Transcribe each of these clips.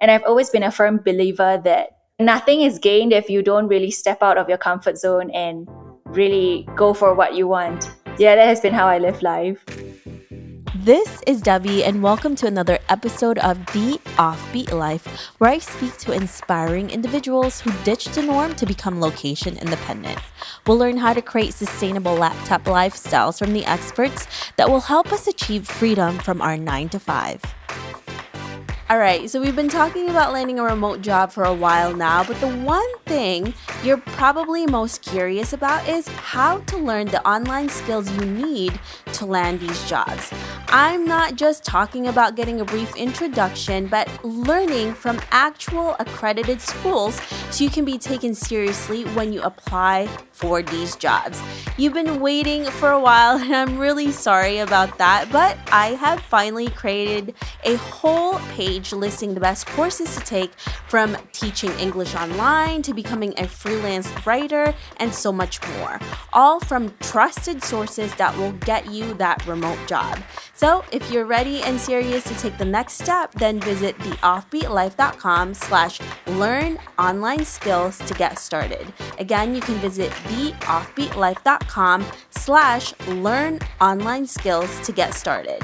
And I've always been a firm believer that nothing is gained if you don't really step out of your comfort zone and really go for what you want. Yeah, that has been how I live life. This is Debbie, and welcome to another episode of The Offbeat Life, where I speak to inspiring individuals who ditch the norm to become location independent. We'll learn how to create sustainable laptop lifestyles from the experts that will help us achieve freedom from our 9 to 5. All right, so we've been talking about landing a remote job for a while now, but the one thing you're probably most curious about is how to learn the online skills you need to land these jobs. I'm not just talking about getting a brief introduction, but learning from actual accredited schools so you can be taken seriously when you apply for these jobs. You've been waiting for a while, and I'm really sorry about that, but I have finally created a whole page listing the best courses to take, from teaching English online to becoming a freelance writer and so much more, all from trusted sources that will get you that remote job. So if you're ready and serious to take the next step, then visit theoffbeatlife.com/learn online skills to get started. Again, you can visit theoffbeatlife.com/learn online skills to get started.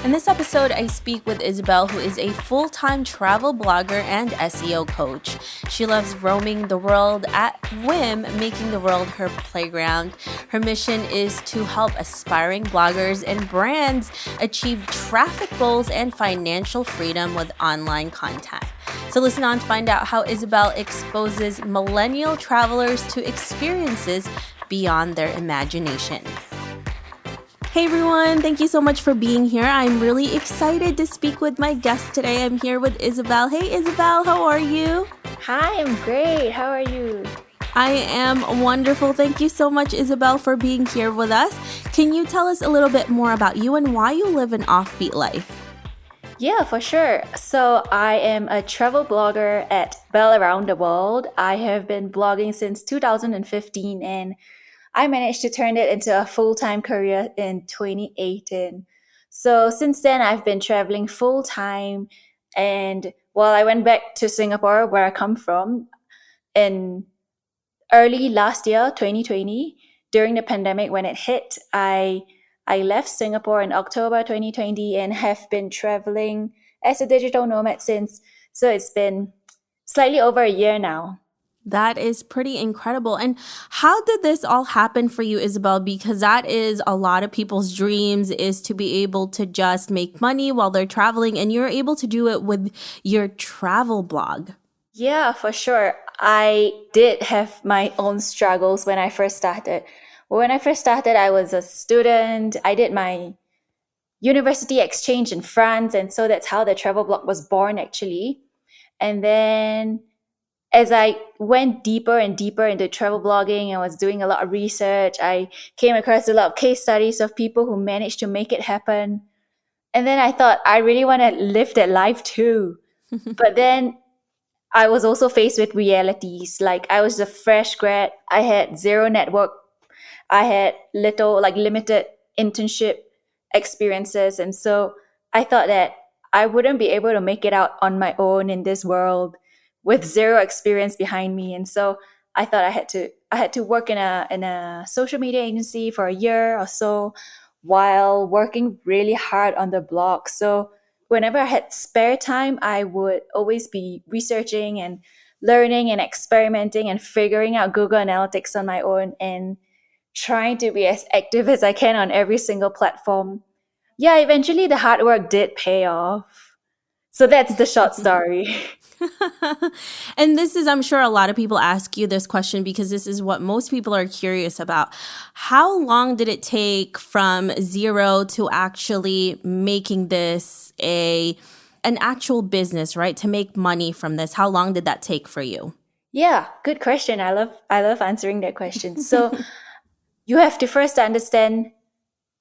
In this episode, I speak with Isabel, who is a full-time travel blogger and SEO coach. She loves roaming the world at whim, making the world her playground. Her mission is to help aspiring bloggers and brands achieve traffic goals and financial freedom with online content. So listen on to find out how Isabel exposes millennial travelers to experiences beyond their imaginations. Hey everyone, thank you so much for being here. I'm really excited to speak with my guest today. I'm here with Isabel. Hey Isabel, how are you? Hi, I'm great. How are you? I am wonderful. Thank you so much, Isabel, for being here with us. Can you tell us a little bit more about you and why you live an offbeat life? Yeah, for sure. So I am a travel blogger at Bell Around the World. I have been blogging since 2015, and I managed to turn it into a full-time career in 2018. So since then, I've been traveling full-time. And well, I went back to Singapore, where I come from, in early last year, 2020, during the pandemic when it hit. I left Singapore in October 2020 and have been traveling as a digital nomad since. So it's been slightly over a year now. That is pretty incredible. And how did this all happen for you, Isabel? Because that is a lot of people's dreams, is to be able to just make money while they're traveling, and you're able to do it with your travel blog. Yeah, for sure. I did have my own struggles when I first started. When I first started, I was a student. I did my university exchange in France, and so that's how the travel blog was born, actually. And then as I went deeper and deeper into travel blogging and was doing a lot of research, I came across a lot of case studies of people who managed to make it happen. And then I thought, I really want to live that life too. But then I was also faced with realities. Like, I was a fresh grad, I had zero network, I had little, like, limited internship experiences. And so I thought that I wouldn't be able to make it out on my own in this world with zero experience behind me. And so I thought I had to work in a social media agency for a year or so while working really hard on the blog. So whenever I had spare time, I would always be researching and learning and experimenting and figuring out Google Analytics on my own and trying to be as active as I can on every single platform. Yeah, eventually the hard work did pay off. So that's the short story. And this is, I'm sure a lot of people ask you this question because this is what most people are curious about. How long did it take from zero to actually making this an actual business, right? To make money from this? How long did that take for you? Yeah, good question. I love answering that question. So you have to first understand,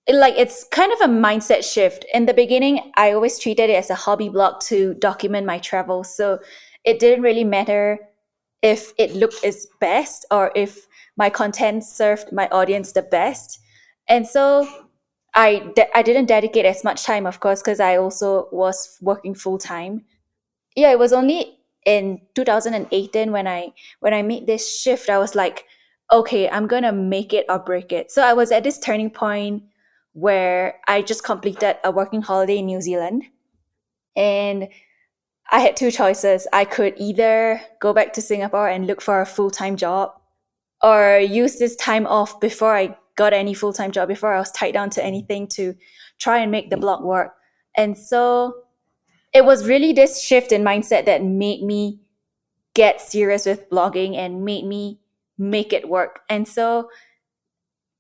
like, it's kind of a mindset shift. In the beginning, I always treated it as a hobby blog to document my travels. So it didn't really matter if it looked its best or if my content served my audience the best. And so I didn't dedicate as much time, of course, because I also was working full time. yeah, it was only in 2018 when I made this shift. I was like, okay, I'm gonna make it or break it. So I was at this turning point where I just completed a working holiday in New Zealand, and I had two choices. I could either go back to Singapore and look for a full-time job, or use this time off before I got any full-time job, before I was tied down to anything, to try and make the blog work. And so it was really this shift in mindset that made me get serious with blogging and made me make it work. And so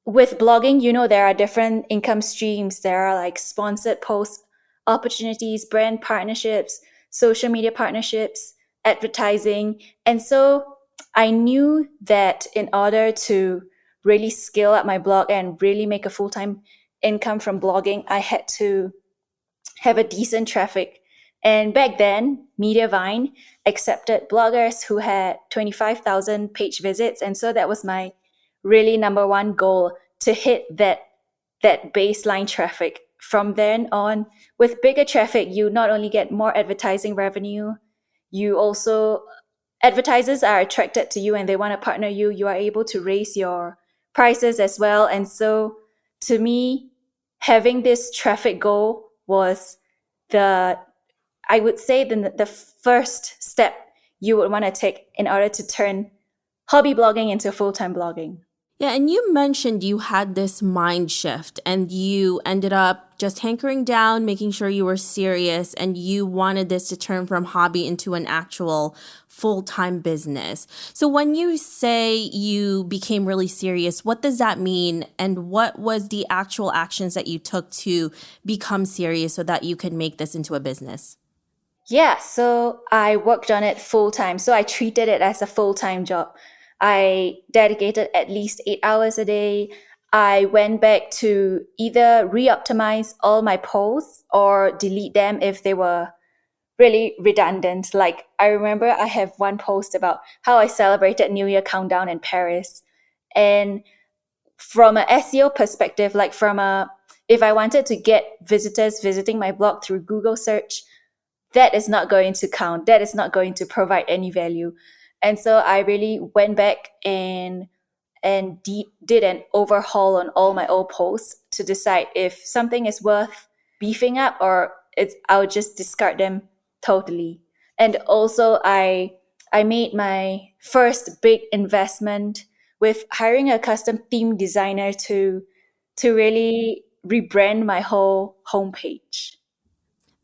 with blogging, there are different income streams. There are like sponsored post opportunities, brand partnerships, social media partnerships, advertising. And so I knew that in order to really scale up my blog and really make a full-time income from blogging, I had to have a decent traffic. And back then, Mediavine accepted bloggers who had 25,000 page visits. And so that was my really number one goal, to hit that baseline traffic. From then on, with bigger traffic, you not only get more advertising revenue, you also, advertisers are attracted to you and they want to partner you. You are able to raise your prices as well. And so to me, having this traffic goal was the, I would say, the first step you would want to take in order to turn hobby blogging into full-time blogging. Yeah, and you mentioned you had this mind shift and you ended up just hankering down, making sure you were serious, and you wanted this to turn from hobby into an actual full-time business. So when you say you became really serious, what does that mean? And what was the actual actions that you took to become serious so that you could make this into a business? Yeah, so I worked on it full time. So I treated it as a full time job. I dedicated at least 8 hours a day. I went back to either re optimize all my posts or delete them if they were really redundant. Like, I remember I have one post about how I celebrated New Year countdown in Paris. And from a SEO perspective, like if I wanted to get visitors visiting my blog through Google search, that is not going to count. That is not going to provide any value. And so I really went back and did an overhaul on all my old posts to decide if something is worth beefing up, or I'll just discard them totally. And also I made my first big investment with hiring a custom theme designer to really rebrand my whole homepage.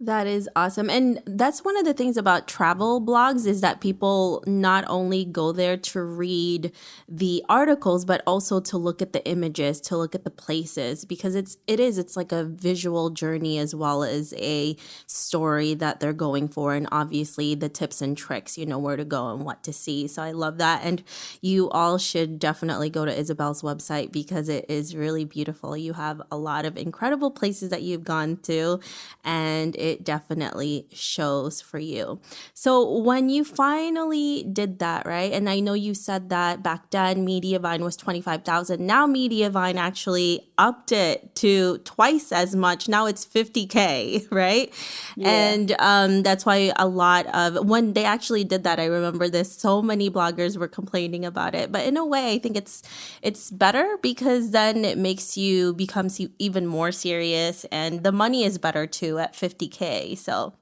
That is awesome. And that's one of the things about travel blogs is that people not only go there to read the articles, but also to look at the images, to look at the places, because it's like a visual journey as well as a story that they're going for. And obviously the tips and tricks, you know where to go and what to see. So I love that. And you all should definitely go to Isabel's website because it is really beautiful. You have a lot of incredible places that you've gone to, and it definitely shows for you. So when you finally did that, right? And I know you said that back then Mediavine was 25,000. Now Mediavine actually upped it to twice as much. Now it's 50K, right? Yeah. And that's why a lot of, when they actually did that, I remember this, so many bloggers were complaining about it. But in a way, I think it's better because then it makes you become even more serious, and the money is better too at 50K. So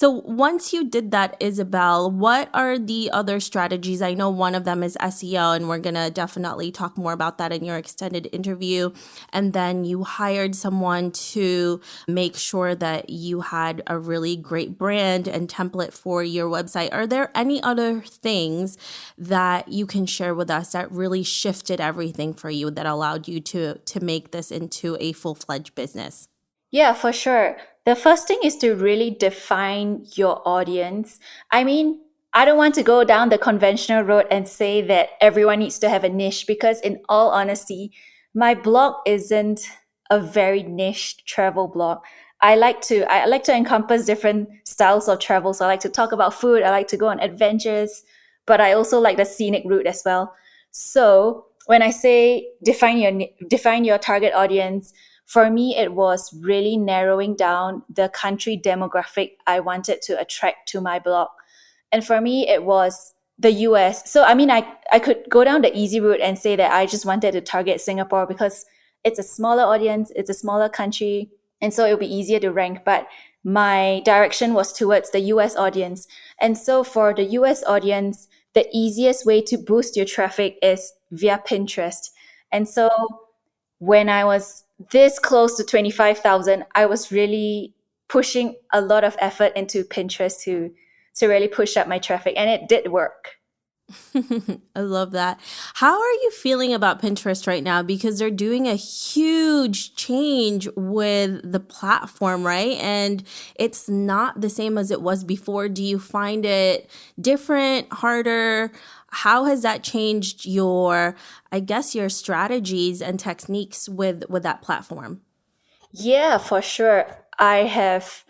once you did that, Isabel, what are the other strategies? I know one of them is SEO, and we're going to definitely talk more about that in your extended interview. And then you hired someone to make sure that you had a really great brand and template for your website. Are there any other things that you can share with us that really shifted everything for you, that allowed you to make this into a full-fledged business? Yeah, for sure. The first thing is to really define your audience. I mean, I don't want to go down the conventional road and say that everyone needs to have a niche, because in all honesty, my blog isn't a very niche travel blog. I like to encompass different styles of travel. So I like to talk about food, I like to go on adventures, but I also like the scenic route as well. So when I say define your target audience, for me, it was really narrowing down the country demographic I wanted to attract to my blog. And for me, it was the US. So, I mean, I could go down the easy route and say that I just wanted to target Singapore because it's a smaller audience, it's a smaller country, and so it'll be easier to rank. But my direction was towards the US audience. And so for the US audience, the easiest way to boost your traffic is via Pinterest. And so when I was this close to 25,000, I was really pushing a lot of effort into Pinterest to really push up my traffic, and it did work. I love that. How are you feeling about Pinterest right now? Because they're doing a huge change with the platform, right? And it's not the same as it was before. Do you find it different, harder? How has that changed your, I guess, your strategies and techniques with that platform? Yeah, for sure. I have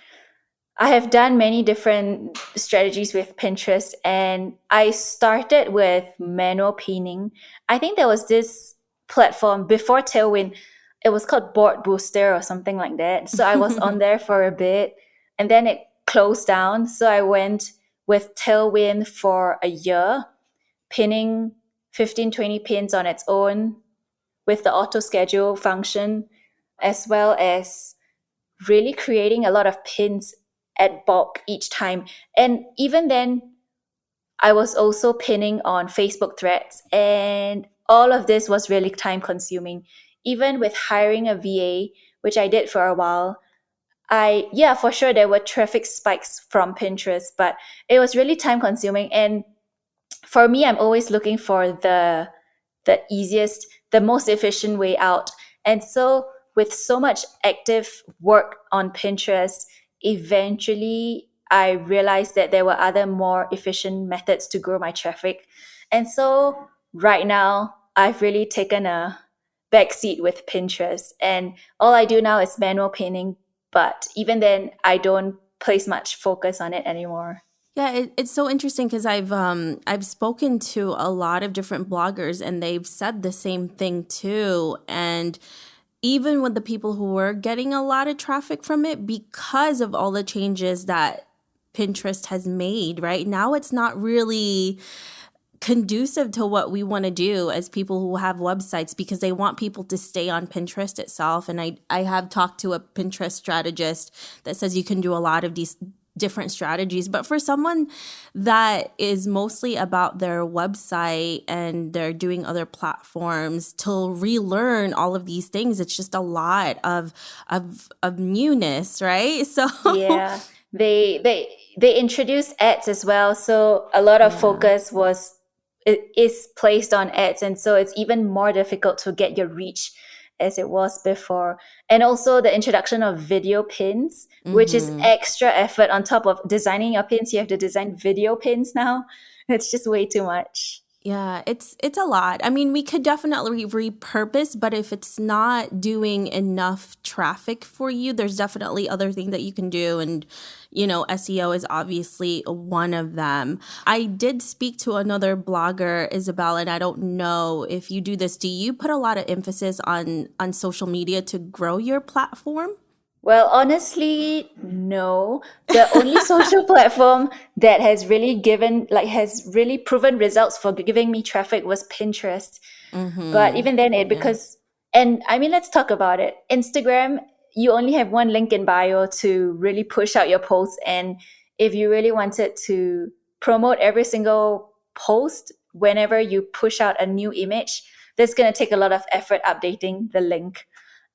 done many different strategies with Pinterest, and I started with manual pinning. I think there was this platform before Tailwind. It was called Board Booster or something like that. So I was on there for a bit, and then it closed down. So I went with Tailwind for a year, pinning 15, 20 pins on its own with the auto schedule function, as well as really creating a lot of pins at bulk each time. And even then, I was also pinning on Facebook threads, and all of this was really time consuming. Even with hiring a VA, which I did for a while, yeah, for sure, there were traffic spikes from Pinterest, but it was really time consuming. And for me, I'm always looking for the easiest, the most efficient way out. And so with so much active work on Pinterest, eventually I realized that there were other more efficient methods to grow my traffic. And so right now I've really taken a backseat with Pinterest, and all I do now is manual painting. But even then, I don't place much focus on it anymore. Yeah, it's so interesting because I've spoken to a lot of different bloggers and they've said the same thing too. And even with the people who were getting a lot of traffic from it because of all the changes that Pinterest has made, right? Now it's not really conducive to what we want to do as people who have websites because they want people to stay on Pinterest itself. And I have talked to a Pinterest strategist that says you can do a lot of these different strategies. But for someone that is mostly about their website and they're doing other platforms to relearn all of these things, it's just a lot of newness, right? So Yeah, they introduced ads as well, so a lot of yeah. focus was it is placed on ads, and so it's even more difficult to get your reach as it was before. And also the introduction of video pins, which is Mm-hmm. extra effort on top of designing your pins. You have to design video pins now. It's just way too much. Yeah, it's a lot. I mean, we could definitely repurpose, but if it's not doing enough traffic for you, there's definitely other things that you can do. And, SEO is obviously one of them. I did speak to another blogger, Isabel, and I don't know if you do this. Do you put a lot of emphasis on social media to grow your platform? Well, honestly, no. The only social platform that has really proven results for giving me traffic was Pinterest. But Mm-hmm. even then, Yeah. and I mean, let's talk about it. Instagram, you only have one link in bio to really push out your posts. And if you really wanted to promote every single post, whenever you push out a new image, that's going to take a lot of effort updating the link.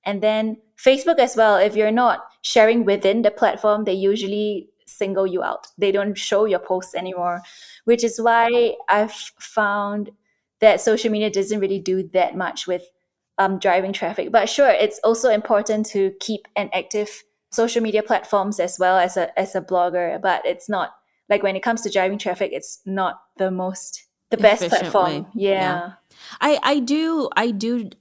And then Facebook as well, if you're not sharing within the platform, they usually single you out. They don't show your posts anymore, which is why I've found that social media doesn't really do that much with driving traffic. But sure, it's also important to keep an active social media platforms as well as a blogger. But it's not like when it comes to driving traffic, it's not the best Efficient way. platform. Yeah. Yeah. I do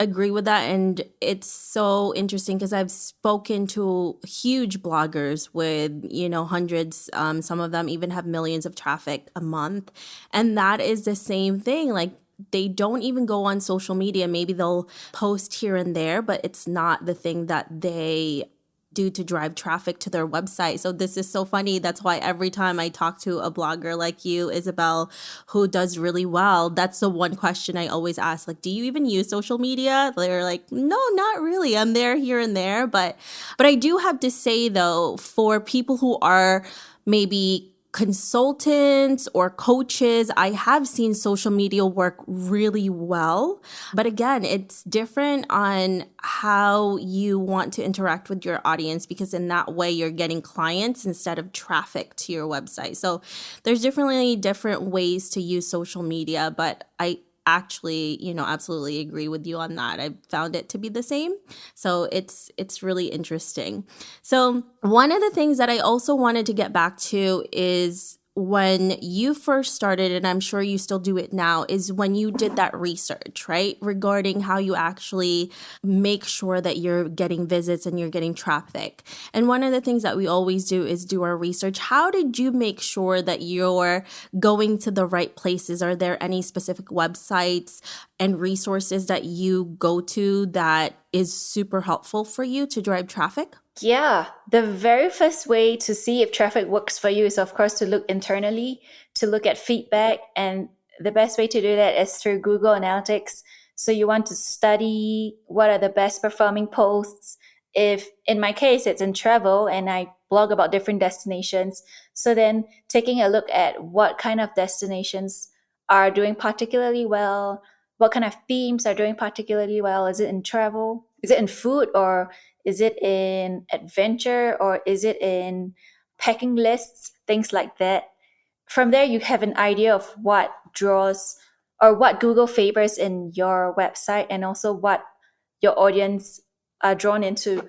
agree with that, and it's so interesting because I've spoken to huge bloggers with hundreds, some of them even have millions of traffic a month, and that is the same thing. Like they don't even go on social media. Maybe they'll post here and there, but it's not the thing that they do to drive traffic to their website. So this is so funny. That's why every time I talk to a blogger like you, Isabel, who does really well, that's the one question I always ask. Like, do you even use social media? They're like, no, not really. I'm there here and there. But I do have to say though, for people who are maybe consultants or coaches, I have seen social media work really well. But again, it's different on how you want to interact with your audience, because in that way you're getting clients instead of traffic to your website. So there's definitely different ways to use social media, but I actually, absolutely agree with you on that. I found it to be the same. So it's really interesting. So one of the things that I also wanted to get back to is when you first started, and I'm sure you still do it now, is when you did that research, right? Regarding how you actually make sure that you're getting visits and you're getting traffic. And one of the things that we always do is do our research. How did you make sure that you're going to the right places? Are there any specific websites and resources that you go to that is super helpful for you to drive traffic? Yeah, the very first way to see if traffic works for you is, of course, to look internally, to look at feedback. And the best way to do that is through Google Analytics. So you want to study what are the best performing posts. If in my case, it's in travel and I blog about different destinations. So then taking a look at what kind of destinations are doing particularly well, what kind of themes are doing particularly well. Is it in travel? Is it in food, or is it in adventure, or is it in packing lists, things like that? From there, you have an idea of what draws or what Google favors in your website, and also what your audience are drawn into.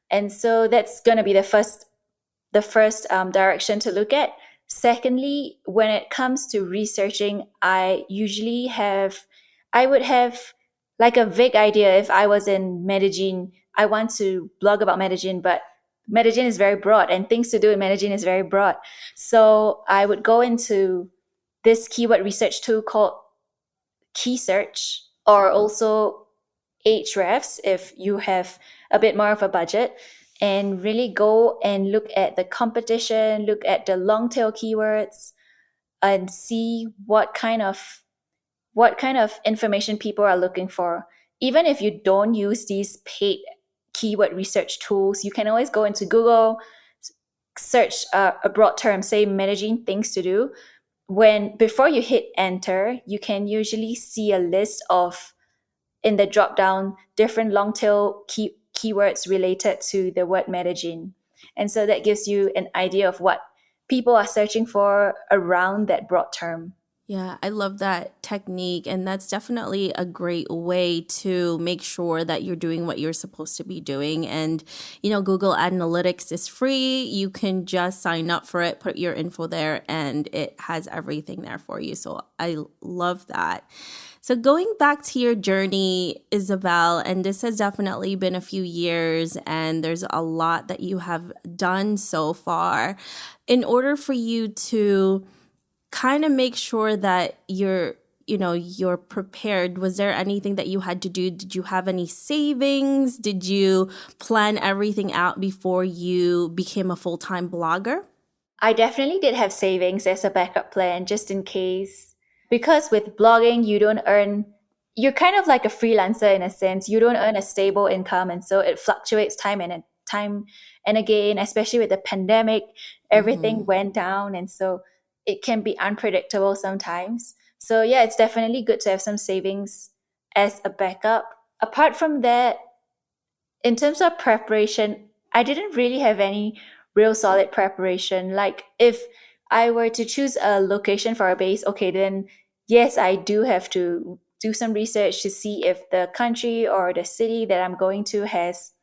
And so that's going to be the first direction to look at. Secondly, when it comes to researching, I would have like a vague idea. If I was in Medellin, I want to blog about Medellin, but Medellin is very broad and things to do in Medellin is very broad. So I would go into this keyword research tool called Key Search, or also Ahrefs if you have a bit more of a budget, and really go and look at the competition, look at the long tail keywords, and see what kind of information people are looking for. Even if you don't use these paid keyword research tools, you can always go into Google, search a broad term, say Medellin things to do. Before you hit enter, you can usually see a list of, in the drop down, different long tail keywords related to the word Medellin. And so that gives you an idea of what people are searching for around that broad term. Yeah, I love that technique. And that's definitely a great way to make sure that you're doing what you're supposed to be doing. And, Google Analytics is free. You can just sign up for it, put your info there, and it has everything there for you. So I love that. So going back to your journey, Isabel, and this has definitely been a few years, and there's a lot that you have done so far. In order for you to kind of make sure that you're prepared, was there anything that you had to do? Did you have any savings? Did you plan everything out before you became a full-time blogger? I definitely did have savings as a backup plan just in case. Because with blogging, you're kind of like a freelancer in a sense. You don't earn a stable income. And so it fluctuates time and again, especially with the pandemic, everything went down. And so it can be unpredictable sometimes. So yeah, it's definitely good to have some savings as a backup. Apart from that, in terms of preparation, I didn't really have any real solid preparation. Like if I were to choose a location for a base, okay, then yes, I do have to do some research to see if the country or the city that I'm going to has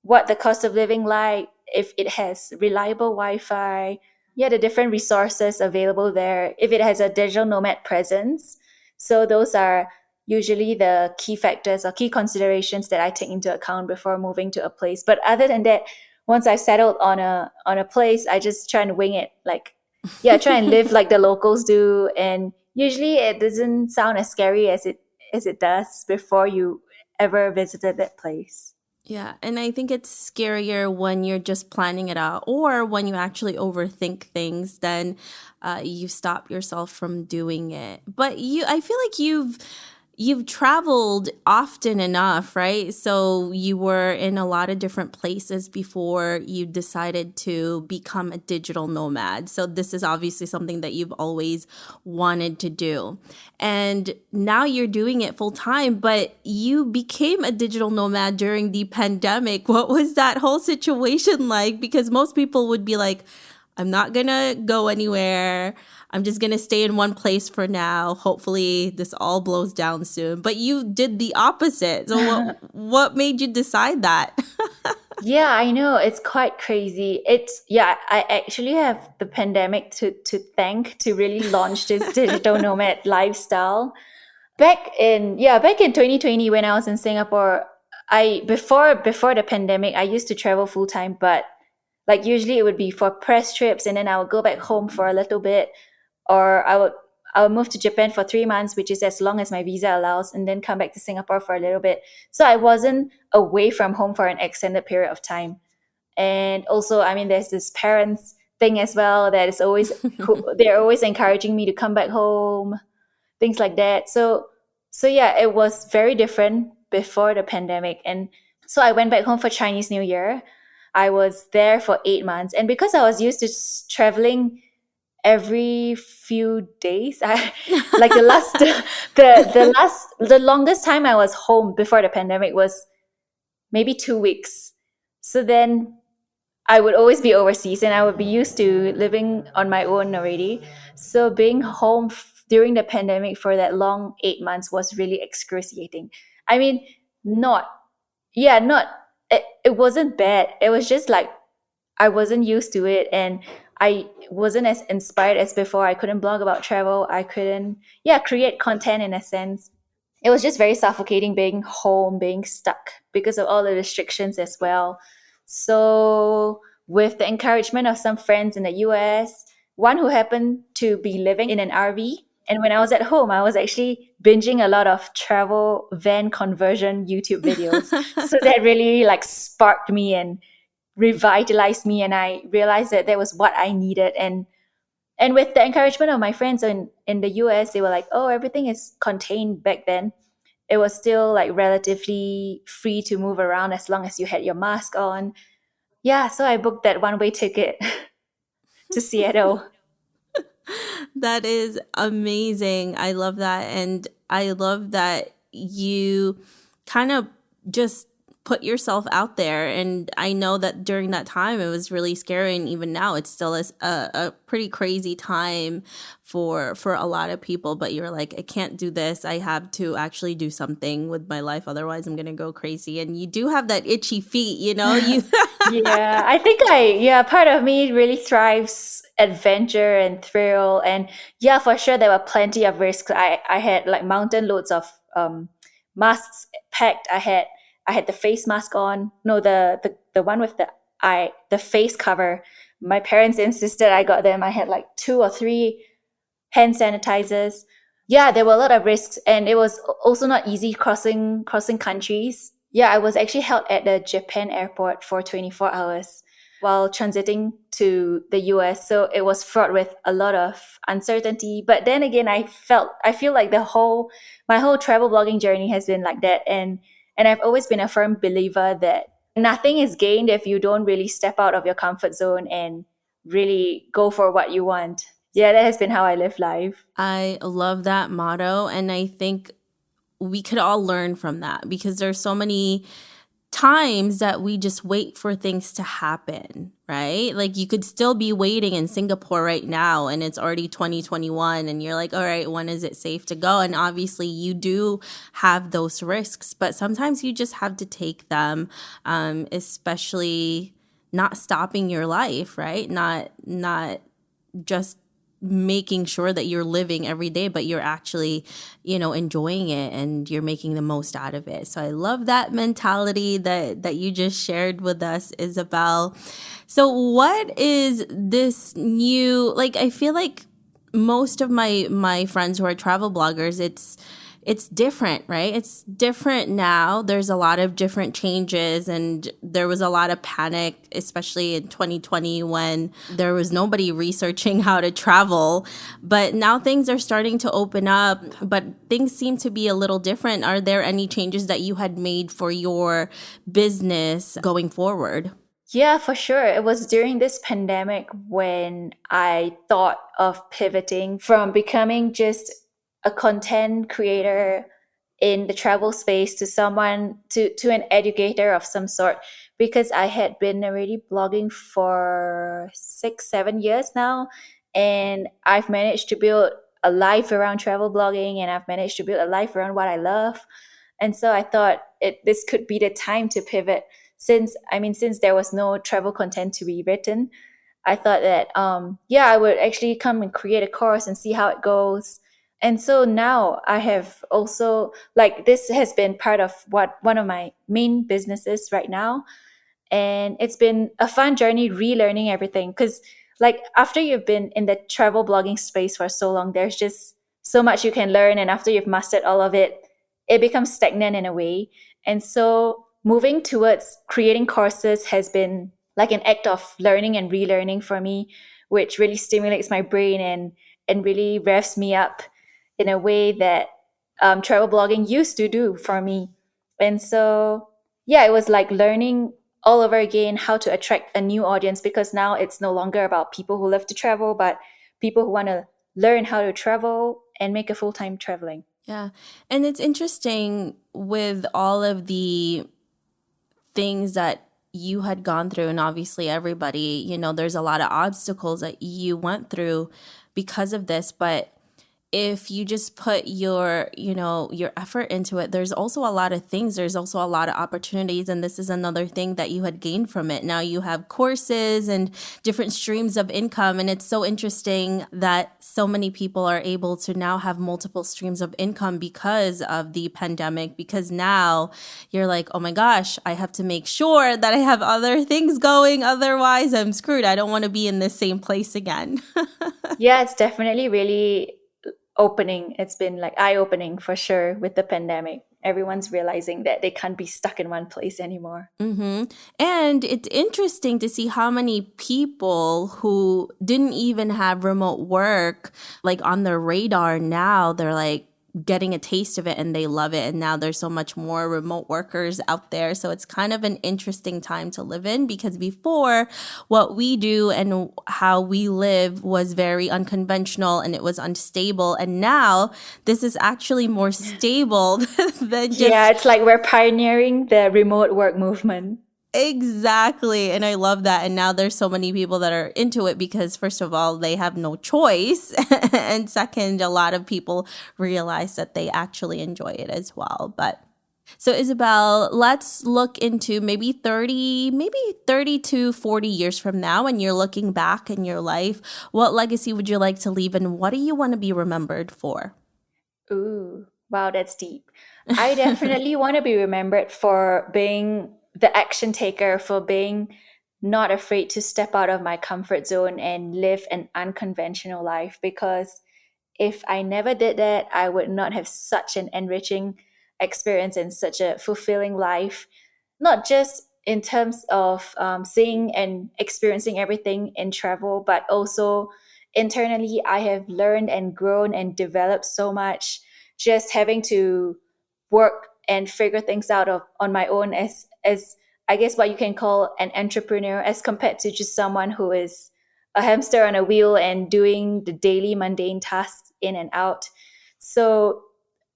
what the cost of living like, if it has reliable Wi-Fi, yeah, the different resources available there, if it has a digital nomad presence. So those are usually the key factors or key considerations that I take into account before moving to a place. But other than that, once I've settled on a place, I just try and wing it. Like, yeah, try and live like the locals do, and usually it doesn't sound as scary as it does before you ever visited that place. Yeah, and I think it's scarier when you're just planning it out or when you actually overthink things, then you stop yourself from doing it. But I feel like you've traveled often enough, right? So you were in a lot of different places before you decided to become a digital nomad. So this is obviously something that you've always wanted to do. And now you're doing it full time, but you became a digital nomad during the pandemic. What was that whole situation like? Because most people would be like, I'm not going to go anywhere. I'm just going to stay in one place for now. Hopefully this all blows down soon. But you did the opposite. So what made you decide that? Yeah, I know. It's quite crazy. Yeah, I actually have the pandemic to thank to really launch this digital nomad lifestyle. Back in 2020 when I was in Singapore, I before the pandemic, I used to travel full time, but like usually it would be for press trips and then I would go back home for a little bit, or I would move to Japan for 3 months, which is as long as my visa allows, and then come back to Singapore for a little bit. So I wasn't away from home for an extended period of time. And also, I mean, there's this parents thing as well that is always they're always encouraging me to come back home, things like that. So yeah, it was very different before the pandemic. And so I went back home for Chinese New Year. I was there for 8 months, and because I was used to traveling every few days, I like the longest time I was home before the pandemic was maybe 2 weeks. So then I would always be overseas and I would be used to living on my own already. So being home during the pandemic for that long 8 months was really excruciating. I mean, not, yeah, not, it wasn't bad. It was just like I wasn't used to it and I wasn't as inspired as before. I couldn't blog about travel. I couldn't, yeah, create content in a sense. It was just very suffocating being home, being stuck because of all the restrictions as well. So, with the encouragement of some friends in the US, one who happened to be living in an RV, and when I was at home, I was actually binging a lot of travel van conversion YouTube videos. So that really like sparked me and revitalized me, and I realized that that was what I needed. And with the encouragement of my friends in the US, they were like, oh, everything is contained back then. It was still like relatively free to move around as long as you had your mask on. Yeah, so I booked that one way ticket to Seattle. That is amazing. I love that. And I love that you kind of just put yourself out there. And I know that during that time, it was really scary. And even now, it's still a pretty crazy time for a lot of people. But you're like, I can't do this. I have to actually do something with my life. Otherwise, I'm going to go crazy. And you do have that itchy feet, you know? You Yeah, I think yeah, part of me really thrives adventure and thrill. And yeah, for sure, there were plenty of risks. I had like mountain loads of masks packed. I had the face mask on. No, the one with the face cover. My parents insisted I got them. I had like 2 or 3 hand sanitizers. Yeah, there were a lot of risks, and it was also not easy crossing countries. Yeah, I was actually held at the Japan airport for 24 hours while transiting to the US. So it was fraught with a lot of uncertainty. But then again, I feel like my whole travel blogging journey has been like that. And I've always been a firm believer that nothing is gained if you don't really step out of your comfort zone and really go for what you want. Yeah, that has been how I live life. I love that motto. And I think we could all learn from that because there's so many times that we just wait for things to happen, right? Like you could still be waiting in Singapore right now and it's already 2021 and you're like, all right, when is it safe to go? And obviously you do have those risks, but sometimes you just have to take them, especially not stopping your life, right? Not just making sure that you're living every day, but you're actually, enjoying it and you're making the most out of it. So I love that mentality that you just shared with us, Isabel. So what is this new, like, I feel like most of my friends who are travel bloggers, it's different, right? It's different now. There's a lot of different changes, and there was a lot of panic, especially in 2020 when there was nobody researching how to travel. But now things are starting to open up, but things seem to be a little different. Are there any changes that you had made for your business going forward? Yeah, for sure. It was during this pandemic when I thought of pivoting from becoming just a content creator in the travel space to someone to an educator of some sort, because I had been already blogging for 6 7 years now, and I've managed to build a life around travel blogging, and I've managed to build a life around what I love. And so I thought this could be the time to pivot, since there was no travel content to be written. I thought that yeah, I would actually come and create a course and see how it goes. And so now I have also, like, this has been part of what one of my main businesses right now, and it's been a fun journey relearning everything, because, like, after you've been in the travel blogging space for so long, there's just so much you can learn, and after you've mastered all of it, it becomes stagnant in a way. And so moving towards creating courses has been like an act of learning and relearning for me, which really stimulates my brain and really revs me up in a way that travel blogging used to do for me. And so, yeah, it was like learning all over again how to attract a new audience, because now it's no longer about people who love to travel, but people who want to learn how to travel and make a full time traveling. Yeah. And it's interesting with all of the things that you had gone through, and obviously everybody, there's a lot of obstacles that you went through because of this, but if you just put your effort into it, there's also a lot of things, there's also a lot of opportunities, and this is another thing that you had gained from it. Now you have courses and different streams of income, and it's so interesting that so many people are able to now have multiple streams of income because of the pandemic, because now you're like, oh my gosh, I have to make sure that I have other things going, otherwise I'm screwed. I don't want to be in the same place again. Yeah, it's definitely really opening. It's been like eye opening for sure with the pandemic. Everyone's realizing that they can't be stuck in one place anymore. Mm-hmm. And it's interesting to see how many people who didn't even have remote work like on their radar now, they're like getting a taste of it and they love it. And now there's so much more remote workers out there. So it's kind of an interesting time to live in, because before, what we do and how we live was very unconventional and it was unstable. And now this is actually more stable than Yeah, just. it's like we're pioneering the remote work movement. Exactly. And I love that. And now there's so many people that are into it because, first of all, they have no choice. And second, a lot of people realize that they actually enjoy it as well. But so, Isabel, let's look into maybe 30 to 40 years from now, and you're looking back in your life. What legacy would you like to leave, and what do you want to be remembered for? Ooh, wow, that's deep. I definitely want to be remembered for being the action taker, for being not afraid to step out of my comfort zone and live an unconventional life, because if I never did that, I would not have such an enriching experience and such a fulfilling life, not just in terms of seeing and experiencing everything in travel, but also internally. I have learned and grown and developed so much just having to work and figure things out on my own, as I guess what you can call an entrepreneur, as compared to just someone who is a hamster on a wheel and doing the daily mundane tasks in and out. So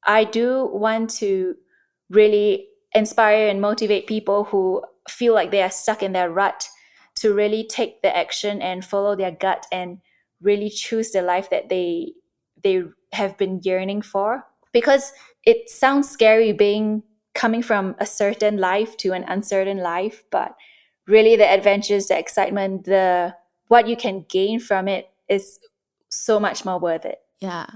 I do want to really inspire and motivate people who feel like they are stuck in their rut to really take the action and follow their gut and really choose the life that they have been yearning for, because it sounds scary being coming from a certain life to an uncertain life, but really the adventures, the excitement, the what you can gain from it is so much more worth it. Yeah.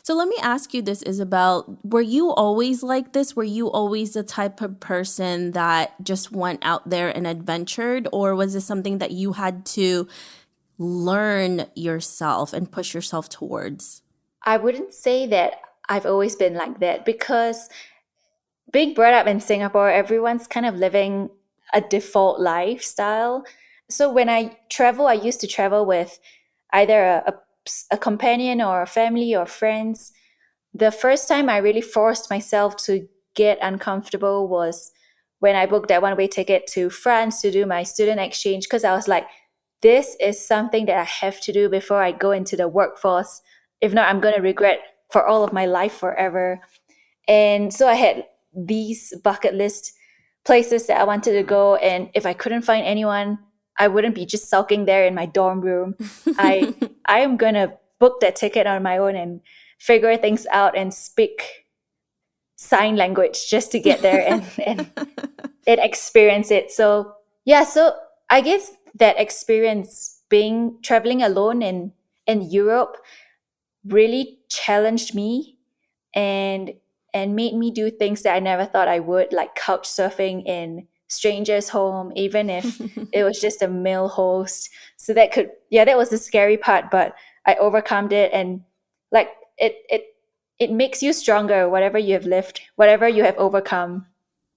So let me ask you this, Isabel. Were you always like this? Were you always the type of person that just went out there and adventured? Or was this something that you had to learn yourself and push yourself towards? I wouldn't say that I've always been like that because being brought up in Singapore, everyone's kind of living a default lifestyle. So when I travel, I used to travel with either a companion or a family or friends. The first time I really forced myself to get uncomfortable was when I booked that one way ticket to France to do my student exchange because I was like, this is something that I have to do before I go into the workforce. If not, I'm going to regret for all of my life forever. And so I had these bucket list places that I wanted to go. And if I couldn't find anyone, I wouldn't be just sulking there in my dorm room. I I am gonna book that ticket on my own and figure things out and speak sign language just to get there and experience it. So yeah, so I guess that experience being traveling alone in Europe really challenged me and and made me do things that I never thought I would, like couch surfing in strangers' home, even if it was just a male host. So that was the scary part, but I overcome it and like it makes you stronger, whatever you have lived, whatever you have overcome.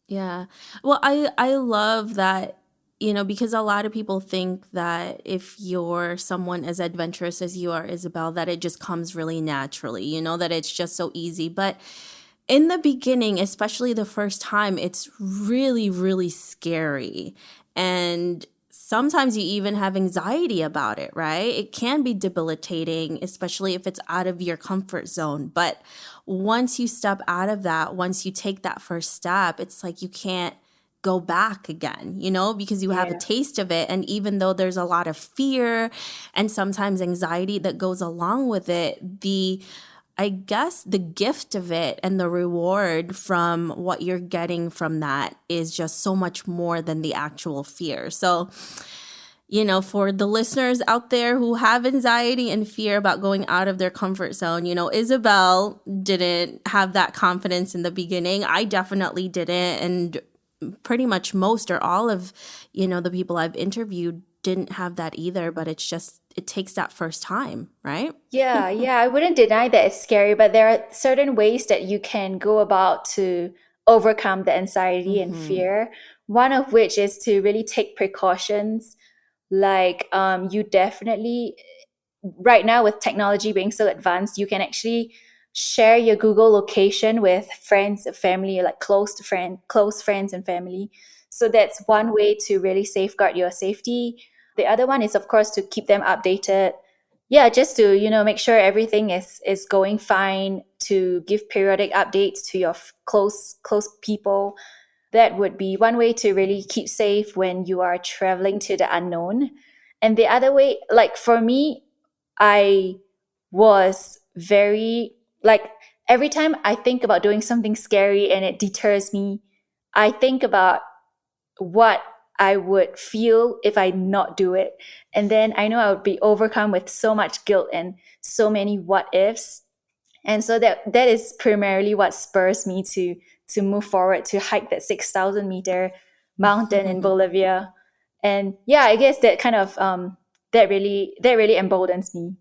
Yeah. Well, I love that, because a lot of people think that if you're someone as adventurous as you are, Isabel, that it just comes really naturally, that it's just so easy. But in the beginning, especially the first time, it's really, really scary. And sometimes you even have anxiety about it, right? It can be debilitating, especially if it's out of your comfort zone. But once you step out of that, once you take that first step, it's like you can't go back again, because you have a Yeah. taste of it. And even though there's a lot of fear and sometimes anxiety that goes along with it, I guess the gift of it and the reward from what you're getting from that is just so much more than the actual fear. So, for the listeners out there who have anxiety and fear about going out of their comfort zone, Isabel didn't have that confidence in the beginning. I definitely didn't. And pretty much most or all of, the people I've interviewed didn't have that either, but it takes that first time, right? Yeah, yeah, I wouldn't deny that it's scary, but there are certain ways that you can go about to overcome the anxiety and Mm-hmm. fear. One of which is to really take precautions. Like, you definitely, right now with technology being so advanced, you can actually share your Google location with friends, family, like close friends and family. So that's one way to really safeguard your safety. The other one is, of course, to keep them updated. Yeah, just to make sure everything is going fine. To give periodic updates to your close people. That would be one way to really keep safe when you are traveling to the unknown. And the other way, like for me, I was very like every time I think about doing something scary and it deters me, I think about what I would feel if I not do it. And then I know I would be overcome with so much guilt and so many what ifs. And so that is primarily what spurs me to move forward to hike that 6,000 meter mountain in Bolivia. And yeah, I guess that kind of that really emboldens me.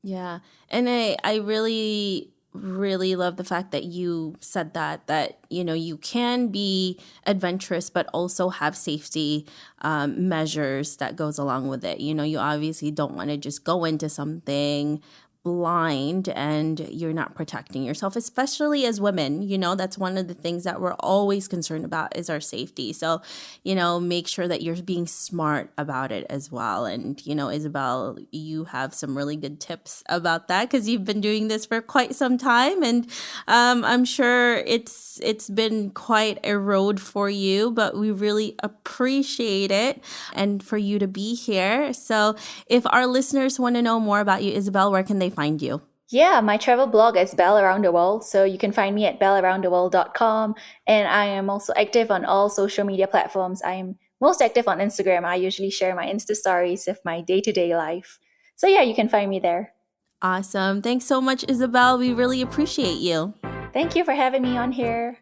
Yeah. And I really, really love the fact that you said that, you can be adventurous, but also have safety measures that goes along with it. You obviously don't want to just go into something blind and you're not protecting yourself, especially as women. That's one of the things that we're always concerned about is our safety. So, make sure that you're being smart about it as well. And, Isabel, you have some really good tips about that because you've been doing this for quite some time. And I'm sure it's been quite a road for you, but we really appreciate it and for you to be here. So if our listeners want to know more about you, Isabel, where can they find you? Yeah, my travel blog is Bell Around the World. So you can find me at bellaroundtheworld.com. And I am also active on all social media platforms. I am most active on Instagram. I usually share my Insta stories of my day to day life. So yeah, you can find me there. Awesome. Thanks so much, Isabel. We really appreciate you. Thank you for having me on here.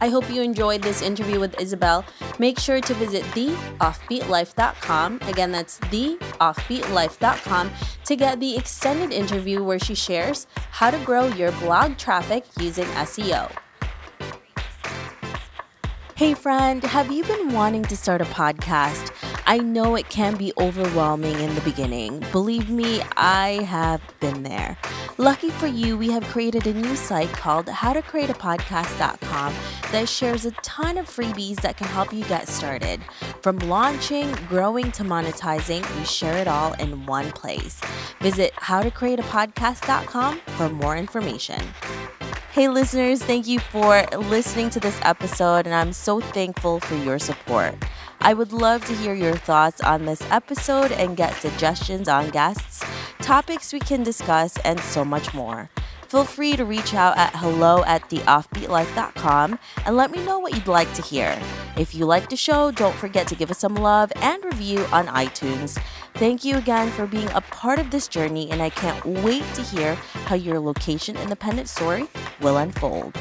I hope you enjoyed this interview with Isabel. Make sure to visit theoffbeatlife.com. Again, that's theoffbeatlife.com to get the extended interview where she shares how to grow your blog traffic using SEO. Hey friend, have you been wanting to start a podcast? I know it can be overwhelming in the beginning. Believe me, I have been there. Lucky for you, we have created a new site called howtocreateapodcast.com that shares a ton of freebies that can help you get started. From launching, growing to monetizing, we share it all in one place. Visit howtocreateapodcast.com for more information. Hey listeners, thank you for listening to this episode, and I'm so thankful for your support. I would love to hear your thoughts on this episode and get suggestions on guests, topics we can discuss, and so much more. Feel free to reach out at hello@theoffbeatlife.com and let me know what you'd like to hear. If you like the show, don't forget to give us some love and review on iTunes. Thank you again for being a part of this journey, and I can't wait to hear how your location independent story will unfold.